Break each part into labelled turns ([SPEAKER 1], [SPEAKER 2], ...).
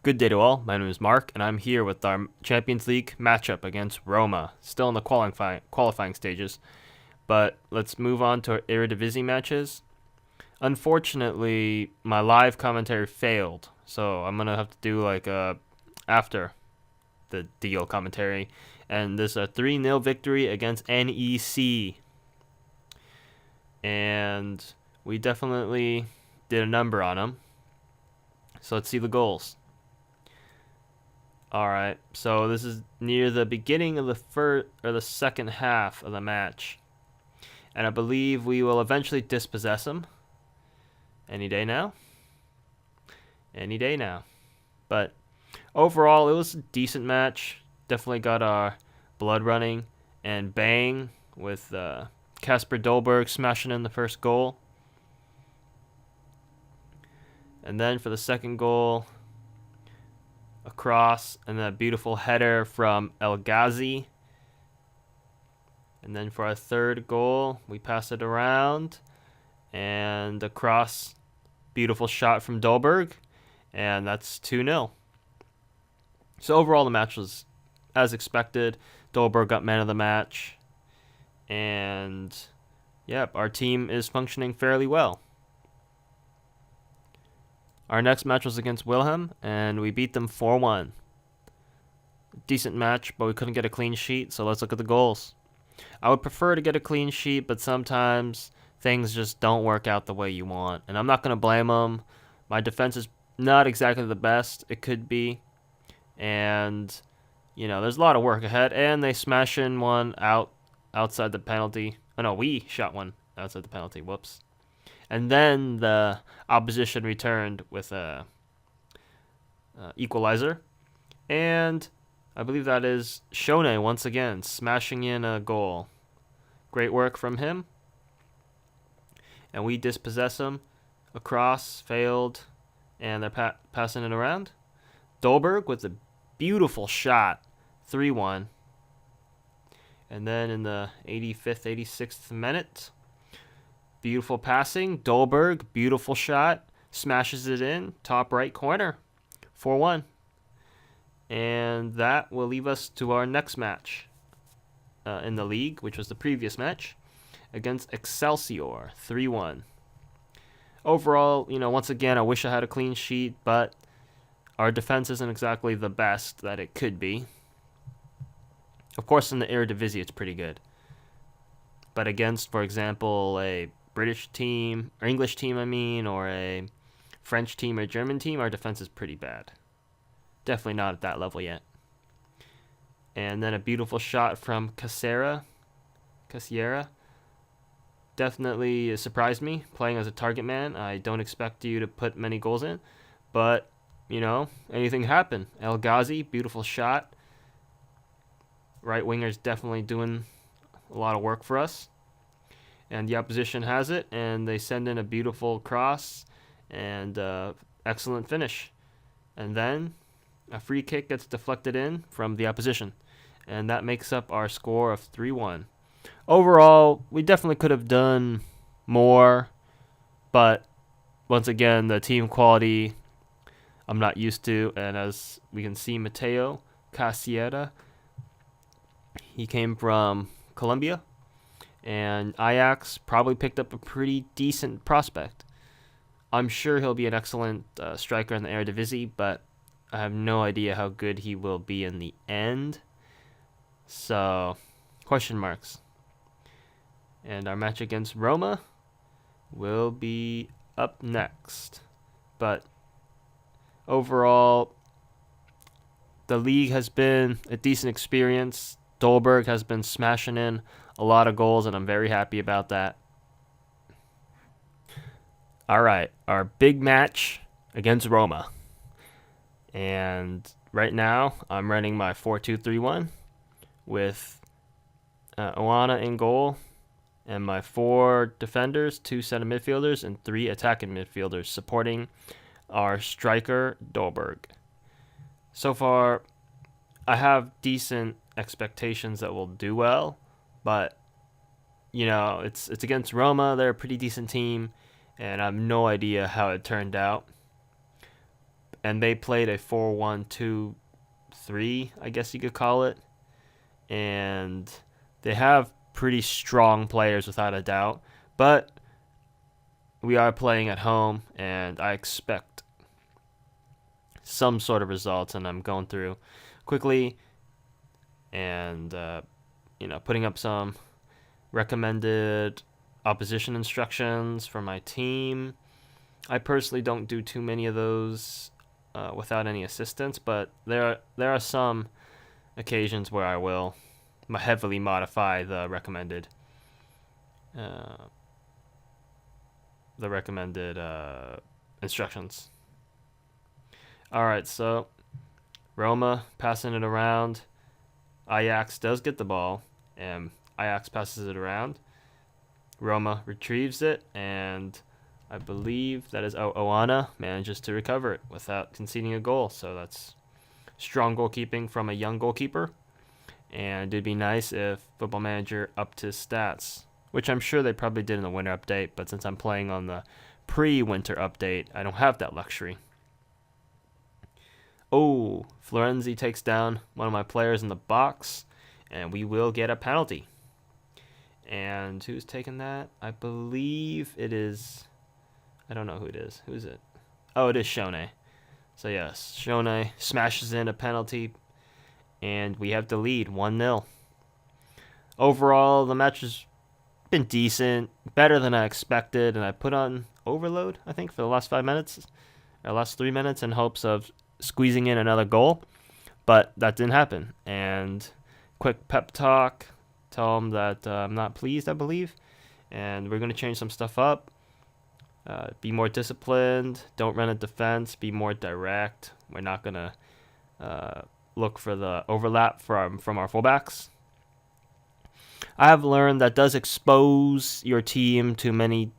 [SPEAKER 1] Good day to all. My name is Mark, and I'm here with our Champions League matchup against Roma. Still in the qualifying stages, but let's move on to our Eredivisie matches. Unfortunately, my live commentary failed, so I'm gonna have to do after the deal commentary. And this is a 3-0 victory against NEC, and we definitely did a number on them. So let's see the goals. All right, so this is near the beginning of the second half of the match, and I believe we will eventually dispossess them. Any day now. Any day now. But overall, it was a decent match. Definitely got our blood running and bang with Kasper Dolberg smashing in the first goal, and then for the second goal, a cross, and then a beautiful header from El Ghazi. And then for our third goal, we pass it around, and a cross, beautiful shot from Dolberg, and that's 2-0. So overall, the match was as expected. Dolberg got man of the match, and yep, our team is functioning fairly well. Our next match was against Wilhelm, and we beat them 4-1. Decent match, but we couldn't get a clean sheet, so let's look at the goals. I would prefer to get a clean sheet, but sometimes things just don't work out the way you want, and I'm not going to blame them. My defense is not exactly the best it could be, and there's a lot of work ahead, and they smash in one outside the penalty. Oh no, we shot one outside the penalty. Whoops. And then the opposition returned with a equalizer. And I believe that is Shone once again, smashing in a goal. Great work from him. And we dispossess him. A cross, failed, and they're passing it around. Dolberg with a beautiful shot, 3-1. And then in the 85th, 86th minute, beautiful passing. Dolberg, beautiful shot. Smashes it in. Top right corner. 4-1. And that will leave us to our next match in the league, which was the previous match, against Excelsior. 3-1. Overall, once again, I wish I had a clean sheet, but our defense isn't exactly the best that it could be. Of course, in the Eredivisie, it's pretty good. But against, for example, a British team, or English team, or a French team or German team, our defense is pretty bad. Definitely not at that level yet. And then a beautiful shot from Casiera. Definitely surprised me playing as a target man. I don't expect you to put many goals in, but anything can happen. El Ghazi, beautiful shot. Right winger's definitely doing a lot of work for us. And the opposition has it, and they send in a beautiful cross and excellent finish. And then a free kick gets deflected in from the opposition, and that makes up our score of 3-1. Overall, we definitely could have done more, but once again, the team quality I'm not used to. And as we can see, Mateo Casiera, he came from Colombia, and Ajax probably picked up a pretty decent prospect. I'm sure he'll be an excellent striker in the Eredivisie, but I have no idea how good he will be in the end. So, question marks. And our match against Roma will be up next. But overall, the league has been a decent experience. Dolberg has been smashing in a lot of goals, and I'm very happy about that. All right, our big match against Roma. And right now, I'm running my 4-2-3-1 with Oana in goal, and my 4 defenders, 2 center midfielders, and 3 attacking midfielders supporting our striker, Dolberg. So far, I have decent expectations that we'll do well, but it's against Roma. They're a pretty decent team, and I have no idea how it turned out. and they played a 4-1-2-3, I guess you could call it. And they have pretty strong players without a doubt, but we are playing at home, and I expect some sort of results, and I'm going through quickly and putting up some recommended opposition instructions for my team. I personally don't do too many of those without any assistance, but there are some occasions where I will heavily modify the recommended instructions. Alright, so Roma passing it around. Ajax does get the ball, and Ajax passes it around. Roma retrieves it, and I believe that is Oana manages to recover it without conceding a goal. So that's strong goalkeeping from a young goalkeeper. And it'd be nice if Football Manager upped his stats, which I'm sure they probably did in the winter update, but since I'm playing on the pre-winter update, I don't have that luxury. Oh, Florenzi takes down one of my players in the box, and we will get a penalty. And who's taking that? I believe it is... I don't know who it is. Who is it? Oh, it is Shone. So yes, Shone smashes in a penalty, and we have the lead, 1-0. Overall, the match has been decent, better than I expected, and I put on overload, I think, for the last 3 minutes in hopes of squeezing in another goal, but that didn't happen. And quick pep talk, tell them that I'm not pleased, I believe, and we're going to change some stuff up. Be more disciplined, don't run a defense, be more direct. We're not going to look for the overlap from our fullbacks. I have learned that does expose your team to many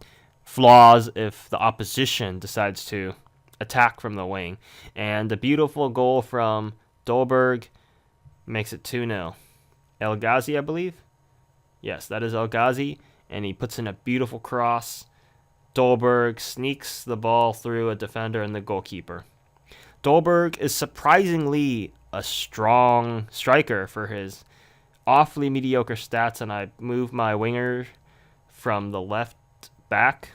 [SPEAKER 1] flaws if the opposition decides to attack from the wing. And the beautiful goal from Dolberg makes it 2-0. El Ghazi, I believe. Yes, that is El Ghazi, and he puts in a beautiful cross. Dolberg sneaks the ball through a defender and the goalkeeper. Dolberg is surprisingly a strong striker for his awfully mediocre stats, and I moved my winger from the left back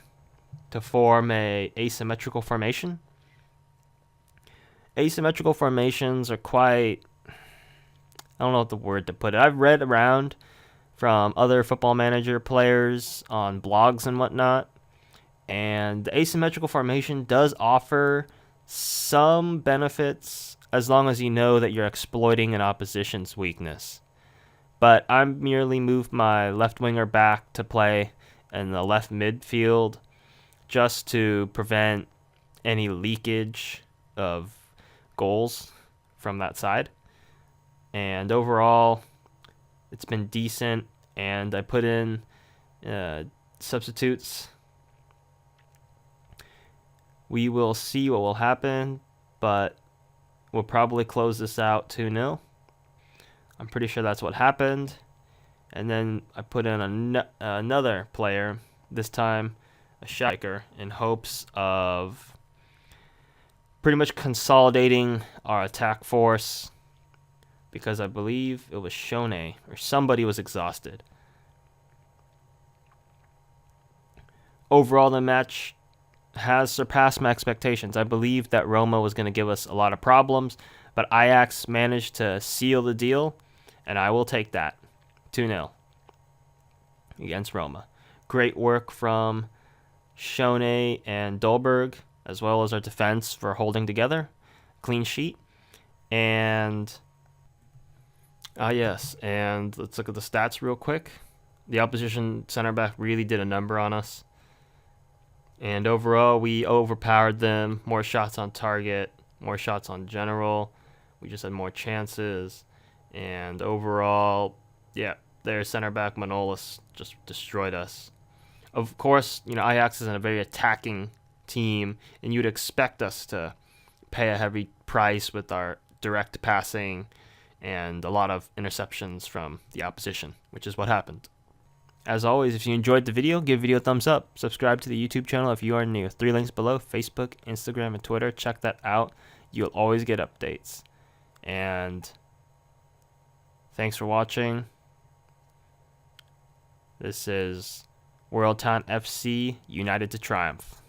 [SPEAKER 1] to form a asymmetrical formation. Asymmetrical formations are quite... I don't know what the word to put it. I've read around from other Football Manager players on blogs and whatnot, and the asymmetrical formation does offer some benefits as long as you know that you're exploiting an opposition's weakness. But I merely moved my left winger back to play in the left midfield just to prevent any leakage of goals from that side. And overall, it's been decent, and I put in substitutes. We will see what will happen, but we'll probably close this out 2-0. I'm pretty sure that's what happened. And then I put in another player, this time a striker, in hopes of pretty much consolidating our attack force, because I believe it was Shone or somebody was exhausted. Overall, the match has surpassed my expectations. I believe that Roma was going to give us a lot of problems, but Ajax managed to seal the deal, and I will take that. 2-0 against Roma. Great work from Shone and Dolberg, as well as our defense for holding together. Clean sheet. And yes, and let's look at the stats real quick. The opposition center back really did a number on us. And overall, we overpowered them. More shots on target, more shots on general. We just had more chances. And overall, yeah, their center back Manolis just destroyed us. Of course, Ajax is in a very attacking team, and you'd expect us to pay a heavy price with our direct passing and a lot of interceptions from the opposition, which is what happened. As always, if you enjoyed the video, give the video a thumbs up. Subscribe to the YouTube channel if you are new. 3 links below: Facebook, Instagram, and Twitter. Check that out. You'll always get updates. And thanks for watching. This is World Town FC United to Triumph.